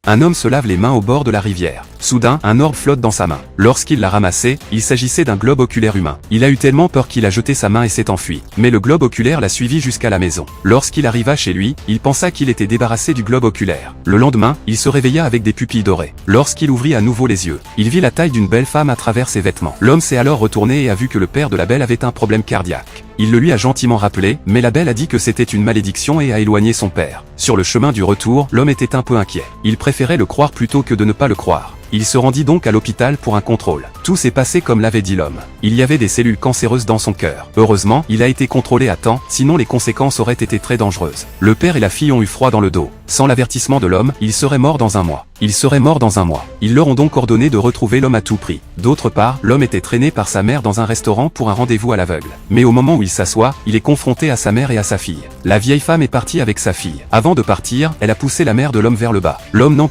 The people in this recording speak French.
Un homme se lave les mains au bord de la rivière. Soudain, un orbe flotte dans sa main. Lorsqu'il l'a ramassé, il s'agissait d'un globe oculaire humain. Il a eu tellement peur qu'il a jeté sa main et s'est enfui. Mais le globe oculaire l'a suivi jusqu'à la maison. Lorsqu'il arriva chez lui, il pensa qu'il était débarrassé du globe oculaire. Le lendemain, il se réveilla avec des pupilles dorées. Lorsqu'il ouvrit à nouveau les yeux, il vit la taille d'une belle femme à travers ses vêtements. L'homme s'est alors retourné et a vu que le père de la belle avait un problème cardiaque. Il le lui a gentiment rappelé, mais la belle a dit que c'était une malédiction et a éloigné son père. Sur le chemin du retour, l'homme était un peu inquiet. Il préférait le croire plutôt que de ne pas le croire. Il se rendit donc à l'hôpital pour un contrôle. Tout s'est passé comme l'avait dit l'homme. Il y avait des cellules cancéreuses dans son cœur. Heureusement, il a été contrôlé à temps, sinon les conséquences auraient été très dangereuses. Le père et la fille ont eu froid dans le dos. Sans l'avertissement de l'homme, il serait mort dans un mois. Ils leur ont donc ordonné de retrouver l'homme à tout prix. D'autre part, l'homme était traîné par sa mère dans un restaurant pour un rendez-vous à l'aveugle. Mais au moment où il s'assoit, il est confronté à sa mère et à sa fille. La vieille femme est partie avec sa fille. Avant de partir, elle a poussé la mère de l'homme vers le bas. L'homme n'en